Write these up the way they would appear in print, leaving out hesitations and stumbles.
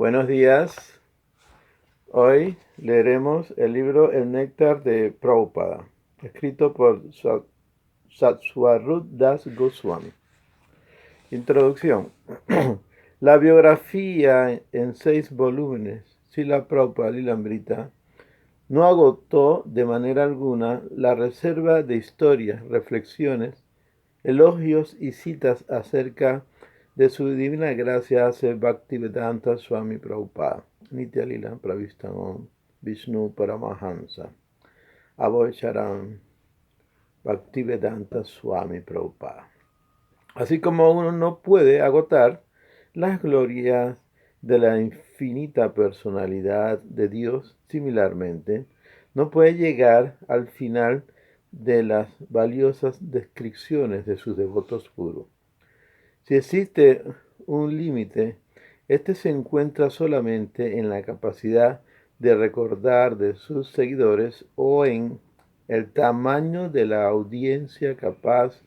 Buenos días. Hoy leeremos el libro El Néctar de Prabhupada, escrito por Satswarup Das Goswami. Introducción. La biografía en 6 volúmenes, Srila Prabhupada Lilamrita, no agotó de manera alguna la reserva de historias, reflexiones, elogios y citas acerca de su divina gracia hace Bhaktivedanta Swami Prabhupada, Nitya Lila Pravistamam Vishnu Paramahansa, Abhay Charan Bhaktivedanta Swami Prabhupada. Así como uno no puede agotar las glorias de la infinita personalidad de Dios, similarmente, no puede llegar al final de las valiosas descripciones de sus devotos puros. Si existe un límite, este se encuentra solamente en la capacidad de recordar de sus seguidores o en el tamaño de la audiencia capaz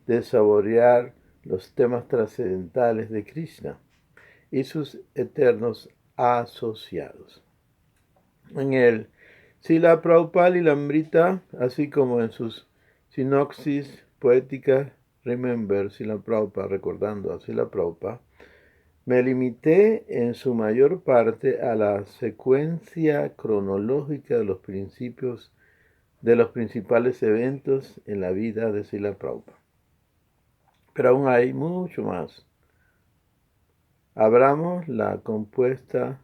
de saborear los temas trascendentales de Krishna y sus eternos asociados. En el Srila Prabhupada Lilamrita, así como en sus sinopsis poéticas, Remember Srila Prabhupada, recordando a Srila Prabhupada, me limité en su mayor parte a la secuencia cronológica de los principios de los principales eventos en la vida de Srila Prabhupada. Pero aún hay mucho más. Abramos la compuerta.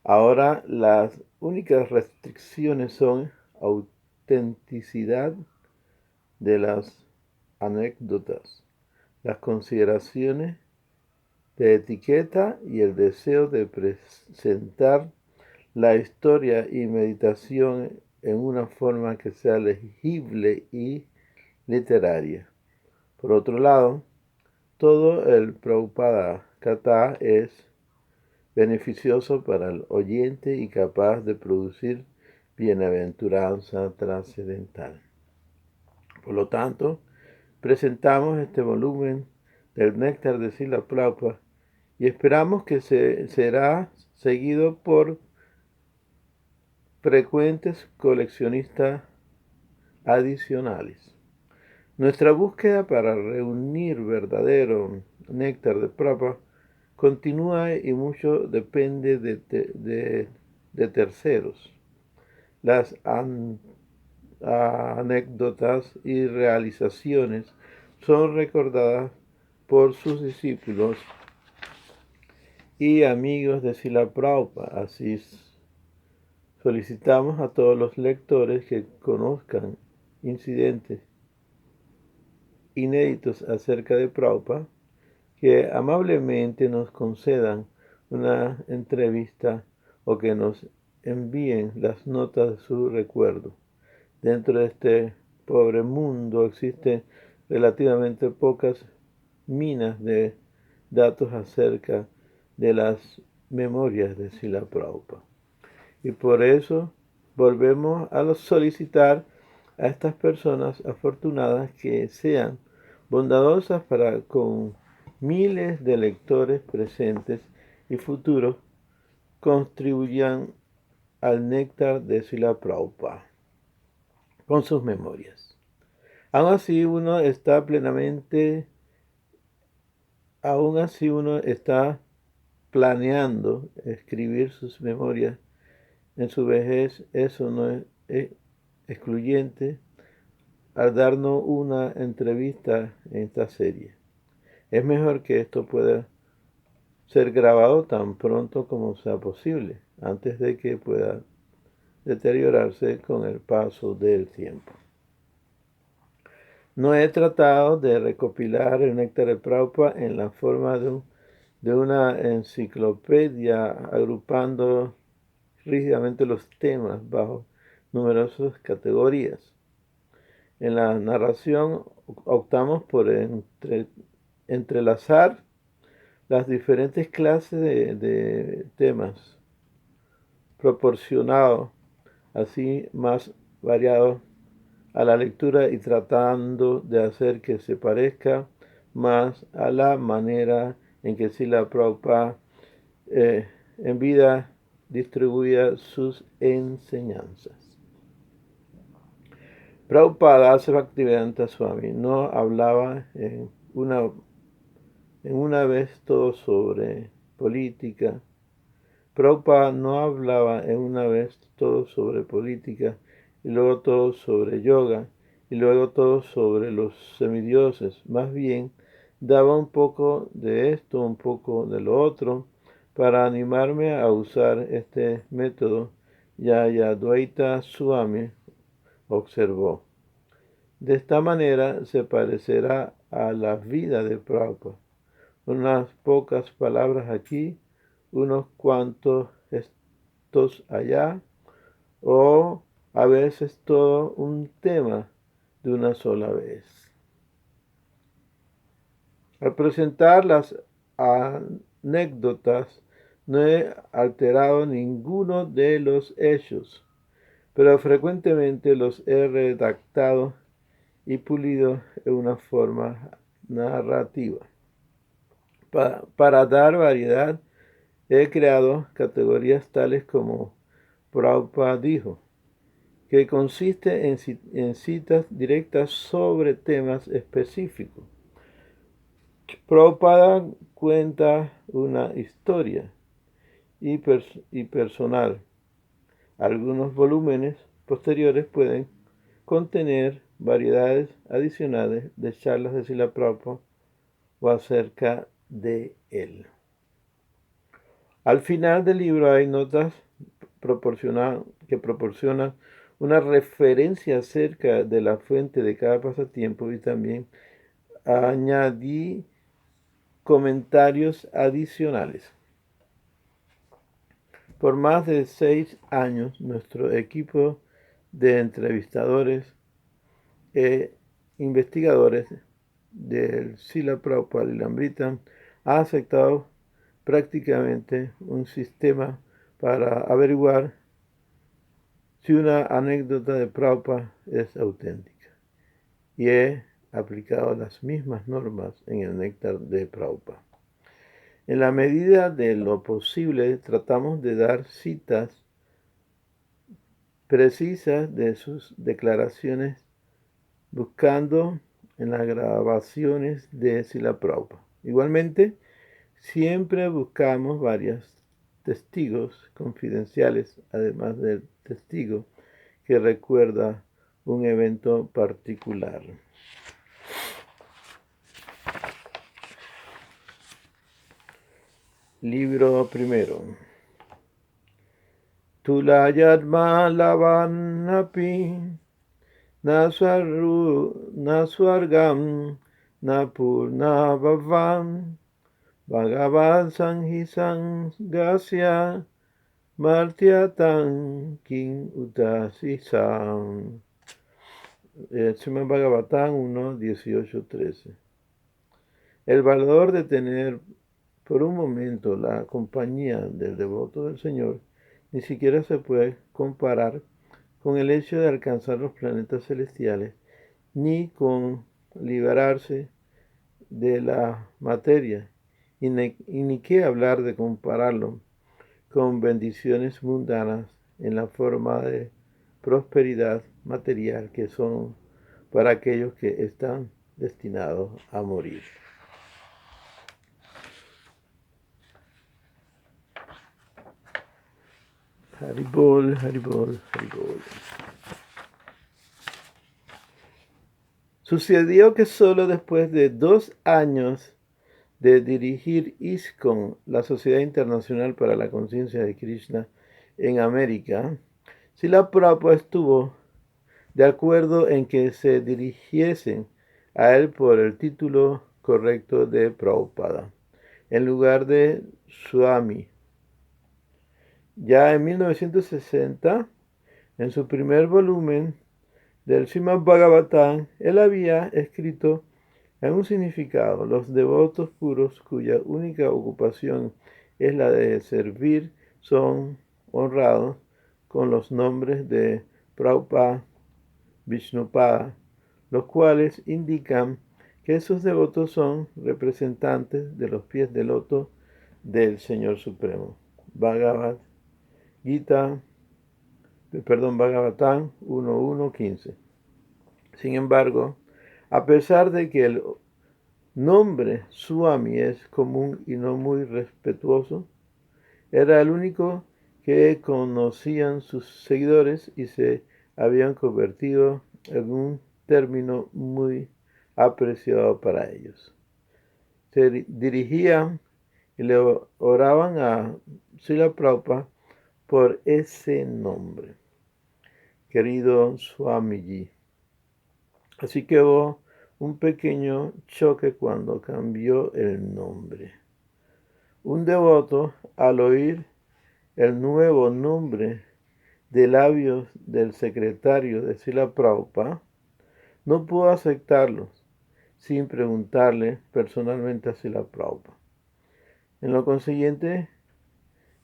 Ahora las únicas restricciones son autenticidad de las anécdotas, las consideraciones de etiqueta y el deseo de presentar la historia y meditación en una forma que sea legible y literaria. Por otro lado, todo el Prabhupada Katha es beneficioso para el oyente y capaz de producir bienaventuranza trascendental. Por lo tanto, presentamos este volumen del Néctar de Srila Prabhupada y esperamos que será seguido por frecuentes coleccionistas adicionales. Nuestra búsqueda para reunir verdadero néctar de Prabhupada continúa y mucho depende de terceros. Las anécdotas y realizaciones son recordadas por sus discípulos y amigos de Srila Prabhupada. Así solicitamos a todos los lectores que conozcan incidentes inéditos acerca de Prabhupada que amablemente nos concedan una entrevista o que nos envíen las notas de su recuerdo. Dentro de este pobre mundo existen relativamente pocas minas de datos acerca de las memorias de Srila Prabhupada. Y por eso volvemos a solicitar a estas personas afortunadas que sean bondadosas para con miles de lectores presentes y futuros contribuyan al néctar de Srila Prabhupada con sus memorias. Aún así uno está planeando escribir sus memorias en su vejez. Eso no es excluyente al darnos una entrevista en esta serie. Es mejor que esto pueda ser grabado tan pronto como sea posible, antes de que pueda deteriorarse con el paso del tiempo. No he tratado de recopilar el Néctar de Prabhupada en la forma de una enciclopedia, agrupando rígidamente los temas bajo numerosas categorías. En la narración optamos por entrelazar las diferentes clases de temas, proporcionados así más variados a la lectura y tratando de hacer que se parezca más a la manera en que Srila Prabhupada en vida distribuía sus enseñanzas. Prabhupada Bhaktivedanta Swami no hablaba en una vez todo sobre política. Prabhupada no hablaba en una vez todo sobre política, y luego todo sobre yoga, y luego todo sobre los semidioses. Más bien, daba un poco de esto, un poco de lo otro, para animarme a usar este método. Yayadvaita Swami observó. De esta manera se parecerá a la vida de Prabhupada. Unas pocas palabras aquí, unos cuantos gestos allá, o a veces todo un tema de una sola vez. Al presentar las anécdotas, no he alterado ninguno de los hechos, pero frecuentemente los he redactado y pulido en una forma narrativa. Para dar variedad, he creado categorías tales como Prabhupada dijo, que consiste en citas directas sobre temas específicos. Prabhupada cuenta una historia y personal. Algunos volúmenes posteriores pueden contener variedades adicionales de charlas de Srila Prabhupada o acerca de él. Al final del libro hay notas que proporcionan una referencia acerca de la fuente de cada pasatiempo, y también añadí comentarios adicionales. Por más de 6 años, nuestro equipo de entrevistadores e investigadores del Srila Prabhupada Lilamrita ha aceptado prácticamente un sistema para averiguar si una anécdota de Prabhupada es auténtica, y he aplicado las mismas normas en el néctar de Prabhupada. En la medida de lo posible, tratamos de dar citas precisas de sus declaraciones, buscando en las grabaciones de Srila Prabhupada. Igualmente, siempre buscamos varios testigos confidenciales, además del testigo que recuerda un evento particular. Libro primero. Tulayadma lavanapi naswargam napurna bhavam Bhagavad Sanghasya Martyatan King Utasisam. Srimad Bhagavatam 1, 18, 13. El valor de tener por un momento la compañía del devoto del Señor ni siquiera se puede comparar con el hecho de alcanzar los planetas celestiales, ni con liberarse de la materia, y ni qué hablar de compararlo con bendiciones mundanas en la forma de prosperidad material que son para aquellos que están destinados a morir. Haribol, Haribol, Haribol. Sucedió que solo después de 2 años de dirigir ISKCON, la Sociedad Internacional para la Conciencia de Krishna en América, Srila Prabhupada estuvo de acuerdo en que se dirigiesen a él por el título correcto de Prabhupada, en lugar de Swami. Ya en 1960, en su primer volumen del Srimad Bhagavatam, él había escrito en un significado: los devotos puros cuya única ocupación es la de servir son honrados con los nombres de Prabhupada, Vishnupada, los cuales indican que esos devotos son representantes de los pies de loto del Señor Supremo. Bhagavatam 1.1.15. Sin embargo, a pesar de que el nombre Swami es común y no muy respetuoso, era el único que conocían sus seguidores y se habían convertido en un término muy apreciado para ellos. Se dirigían y le oraban a Srila Prabhupada por ese nombre, querido Swamiji. Así que hubo un pequeño choque cuando cambió el nombre. Un devoto, al oír el nuevo nombre de labios del secretario de Srila Prabhupada, no pudo aceptarlo sin preguntarle personalmente a Srila Prabhupada. En lo consiguiente,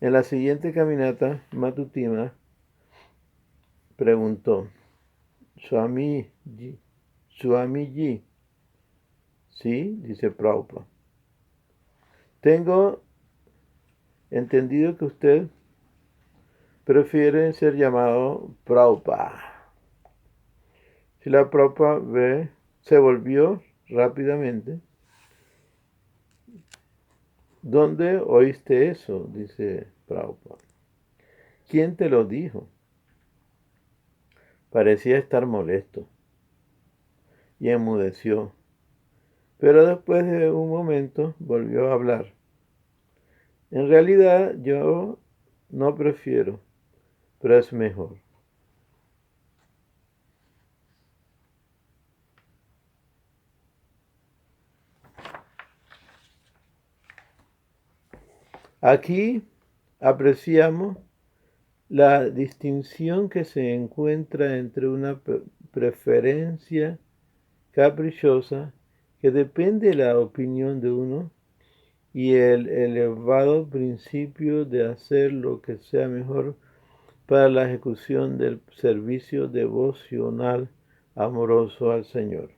en la siguiente caminata matutina, preguntó: Swamiji, sí, dice Prabhupada. Tengo entendido que usted prefiere ser llamado Prabhupada. Srila Prabhupada se volvió rápidamente. ¿Dónde oíste eso? Dice Prabhupada. ¿Quién te lo dijo? Parecía estar molesto y enmudeció, pero después de un momento volvió a hablar. En realidad yo no prefiero, pero es mejor. Aquí apreciamos la distinción que se encuentra entre una preferencia caprichosa que depende de la opinión de uno y el elevado principio de hacer lo que sea mejor para la ejecución del servicio devocional amoroso al Señor.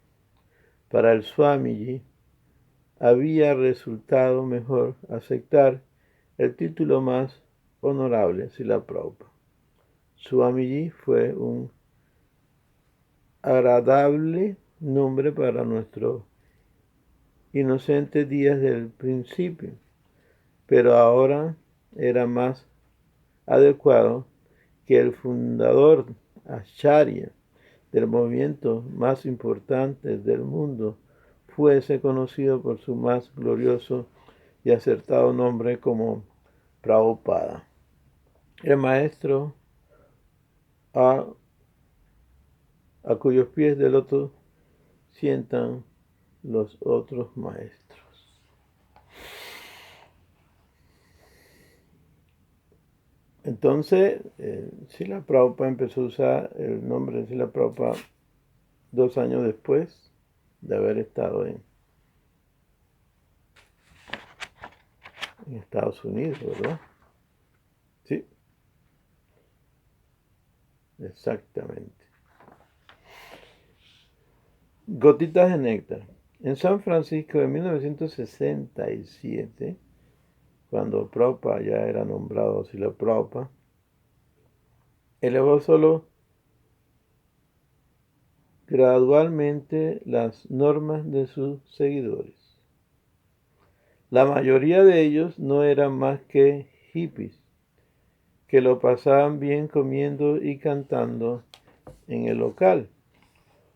Para el Swamiji había resultado mejor aceptar el título más honorable, Srila Prabhupada. Swamiji fue un agradable nombre para nuestros inocentes días del principio, pero ahora era más adecuado que el fundador Acharya del movimiento más importante del mundo fuese conocido por su más glorioso y acertado nombre como Prabhupada, el maestro a cuyos pies del loto sientan los otros maestros. Entonces, Srila Prabhupada empezó a usar el nombre de Srila Prabhupada 2 años después de haber estado en Estados Unidos, ¿verdad? Sí, exactamente. Gotitas de néctar. En San Francisco de 1967, cuando Prabhupada ya era nombrado Srila Prabhupada, elevó solo gradualmente las normas de sus seguidores. La mayoría de ellos no eran más que hippies, que lo pasaban bien comiendo y cantando en el local.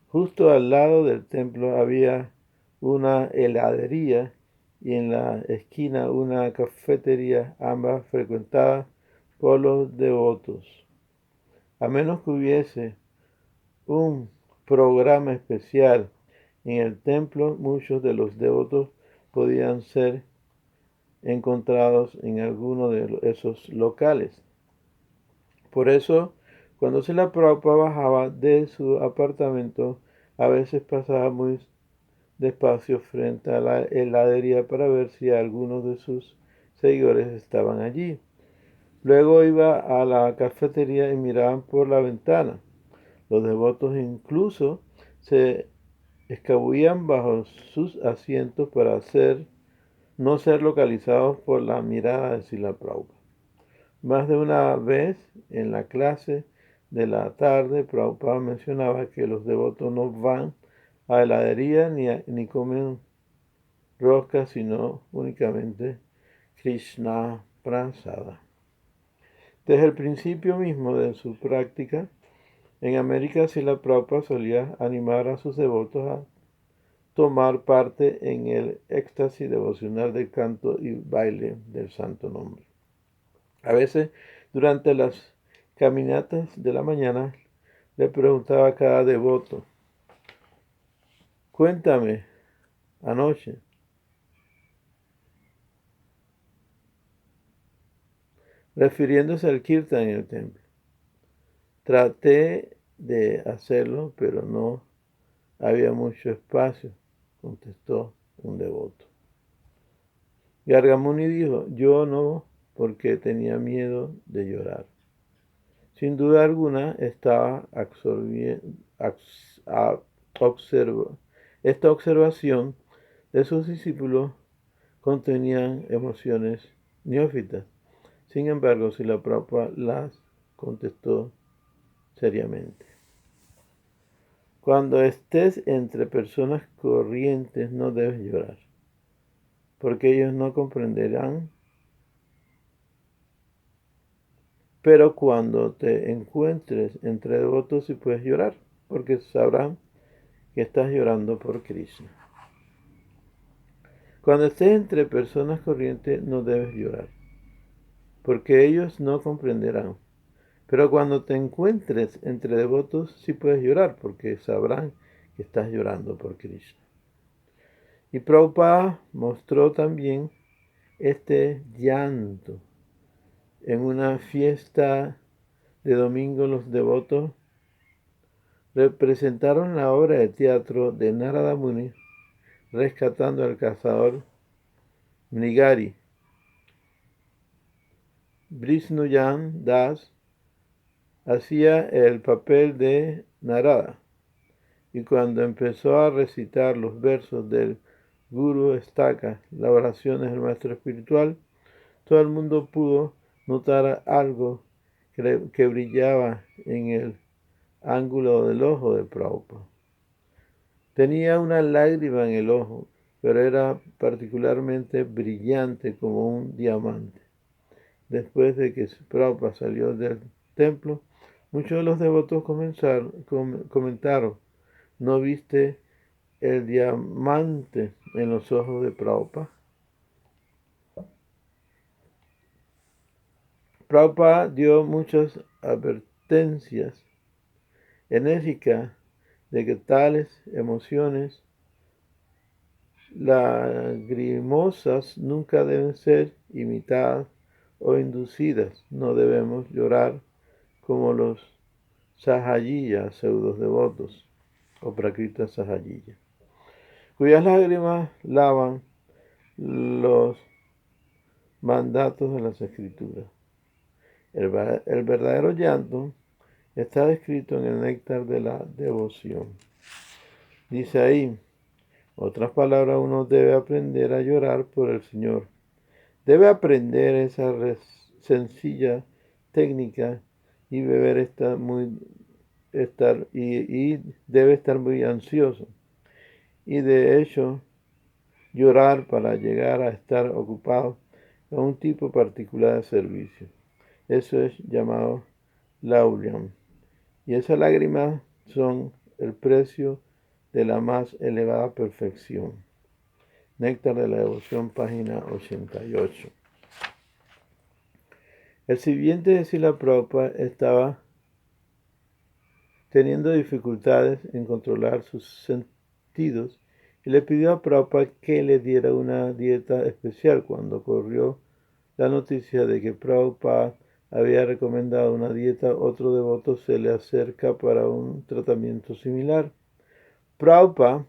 Justo al lado del templo había una heladería y en la esquina una cafetería, ambas frecuentadas por los devotos. A menos que hubiese un programa especial en el templo, muchos de los devotos podían ser encontrados en alguno de esos locales. Por eso, cuando Srila Prabhupada bajaba de su apartamento, a veces pasaba muy despacio frente a la heladería para ver si algunos de sus seguidores estaban allí. Luego iba a la cafetería y miraban por la ventana. Los devotos incluso se escabullían bajo sus asientos para no ser localizados por la mirada de Srila Prabhupada. Más de una vez en la clase de la tarde, Prabhupada mencionaba que los devotos no van a heladería ni comen rosca, sino únicamente Krishna Prasada. Desde el principio mismo de su práctica, en América, Srila Prabhupada solía animar a sus devotos a tomar parte en el éxtasis devocional del canto y baile del santo nombre. A veces, durante las caminatas de la mañana, le preguntaba a cada devoto: cuéntame, anoche, refiriéndose al kirtan en el templo. Traté de hacerlo, pero no había mucho espacio, contestó un devoto. Gargamuni dijo: yo no, porque tenía miedo de llorar. Sin duda alguna, esta observación de sus discípulos contenían emociones neófitas. Sin embargo, Srila Prabhupada las contestó seriamente. Cuando estés entre personas corrientes no debes llorar, porque ellos no comprenderán. Pero cuando te encuentres entre devotos sí puedes llorar, porque sabrán que estás llorando por Krishna. Cuando estés entre personas corrientes no debes llorar, porque ellos no comprenderán. Pero cuando te encuentres entre devotos sí puedes llorar, porque sabrán que estás llorando por Krishna. Y Prabhupada mostró también este llanto. En una fiesta de domingo, los devotos representaron la obra de teatro de Narada Muni rescatando al cazador Mrigari. Vishnujan Das hacía el papel de Narada, y cuando empezó a recitar los versos del Guru Staka, las oraciones del maestro espiritual, todo el mundo pudo notar algo que brillaba en el ángulo del ojo de Prabhupada. Tenía una lágrima en el ojo, pero era particularmente brillante como un diamante. Después de que Prabhupada salió del templo, muchos de los devotos comentaron: ¿no viste el diamante en los ojos de Prabhupada? Prabhupada dio muchas advertencias enérgicas de que tales emociones lagrimosas nunca deben ser imitadas o inducidas. No debemos llorar como los sahayiyas, pseudos devotos, o prakritas sahayiyas, cuyas lágrimas lavan los mandatos de las escrituras. El verdadero llanto está descrito en el néctar de la devoción. Dice ahí: otras palabras, uno debe aprender a llorar por el Señor. Debe aprender esa sencilla técnica y debe estar muy ansioso. Y de hecho, llorar para llegar a estar ocupado en un tipo particular de servicio. Eso es llamado lauryam. Y esas lágrimas son el precio de la más elevada perfección. Néctar de la Devoción, página 88. El sirviente de Srila Prabhupada estaba teniendo dificultades en controlar sus sentidos y le pidió a Prabhupada que le diera una dieta especial. Cuando corrió la noticia de que Prabhupada había recomendado una dieta, otro devoto se le acerca para un tratamiento similar. Prabhupada,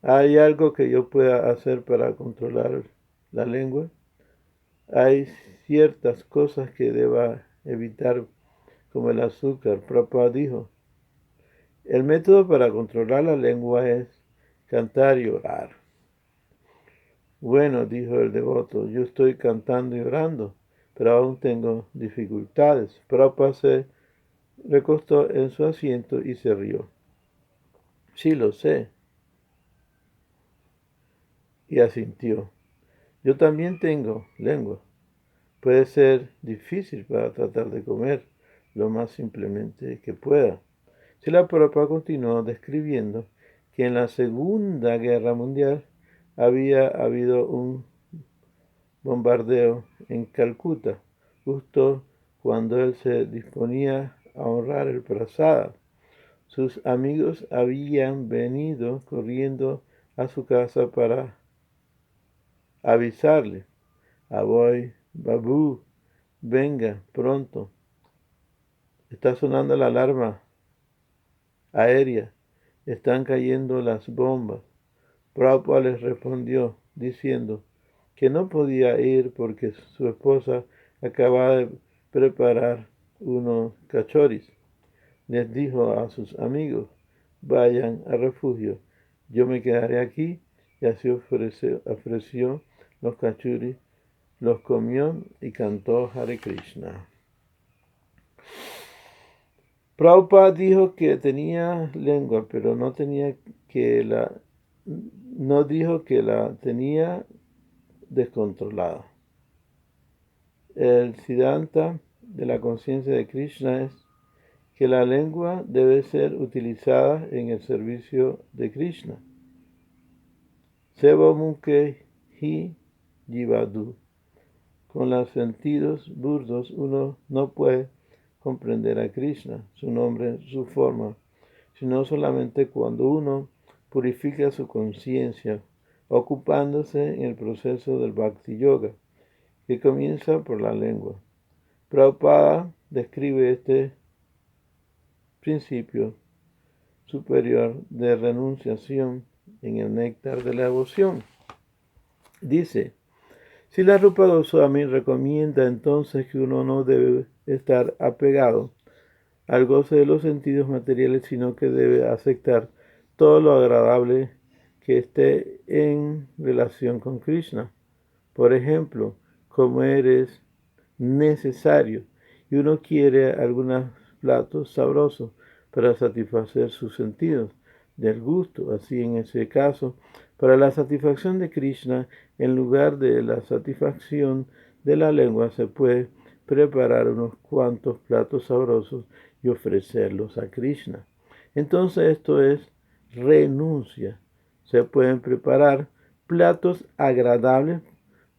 ¿hay algo que yo pueda hacer para controlar la lengua? Hay ciertas cosas que deba evitar, como el azúcar. Prabhupada dijo: El método para controlar la lengua es cantar y orar. Bueno, dijo el devoto, yo estoy cantando y orando, pero aún tengo dificultades. Prabhupada se recostó en su asiento y se rió. Sí, lo sé. Y asintió. Yo también tengo lengua. Puede ser difícil para tratar de comer lo más simplemente que pueda. Srila Prabhupada continuó describiendo que en la Segunda Guerra Mundial había habido un bombardeo en Calcuta, justo cuando él se disponía a honrar el prasada. Sus amigos habían venido corriendo a su casa para avisarle: Aboy, Babu, venga pronto, está sonando la alarma aérea, están cayendo las bombas. Prabhupada les respondió diciendo que no podía ir porque su esposa acababa de preparar unos cachoris. Les dijo a sus amigos: vayan al refugio, yo me quedaré aquí, y así ofreció los cachoris, los comió y cantó Hare Krishna. Prabhupada dijo que tenía lengua, pero no dijo que la tenía descontrolada. El Siddhanta de la conciencia de Krishna es que la lengua debe ser utilizada en el servicio de Krishna. Seva mukhe hi jivadu. Con los sentidos burdos uno no puede comprender a Krishna, su nombre, su forma, sino solamente cuando uno purifica su conciencia, ocupándose en el proceso del Bhakti Yoga, que comienza por la lengua. Prabhupada describe este principio superior de renunciación en el néctar de la devoción. Dice: Srila Rupa Goswami recomienda entonces que uno no debe estar apegado al goce de los sentidos materiales, sino que debe aceptar todo lo agradable que esté en relación con Krishna. Por ejemplo, comer es necesario y uno quiere algunos platos sabrosos para satisfacer sus sentidos del gusto. Así, en ese caso, para la satisfacción de Krishna, en lugar de la satisfacción de la lengua, se puede preparar unos cuantos platos sabrosos y ofrecerlos a Krishna. Entonces esto es renuncia. Se pueden preparar platos agradables,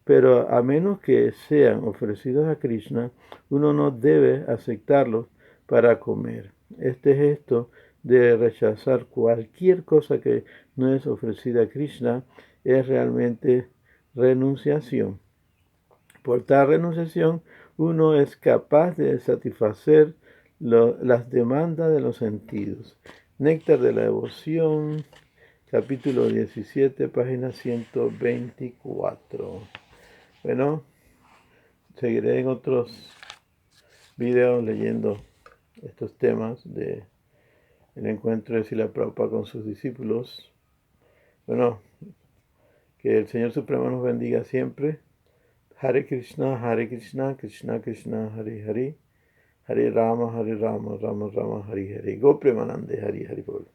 pero a menos que sean ofrecidos a Krishna, uno no debe aceptarlos para comer. Este gesto de rechazar cualquier cosa que no es ofrecida a Krishna es realmente renunciación. Por tal renunciación, uno es capaz de satisfacer las demandas de los sentidos. Néctar de la Devoción, capítulo 17, página 124. Bueno, seguiré en otros videos leyendo estos temas de el encuentro de Srila Prabhupada con sus discípulos. Bueno, que el Señor Supremo nos bendiga siempre. Hare Krishna, Krishna Krishna, Hare Hare, Hare Rama, Rama Rama, Hare Hare. Go Premanande, Hare Hare Bol.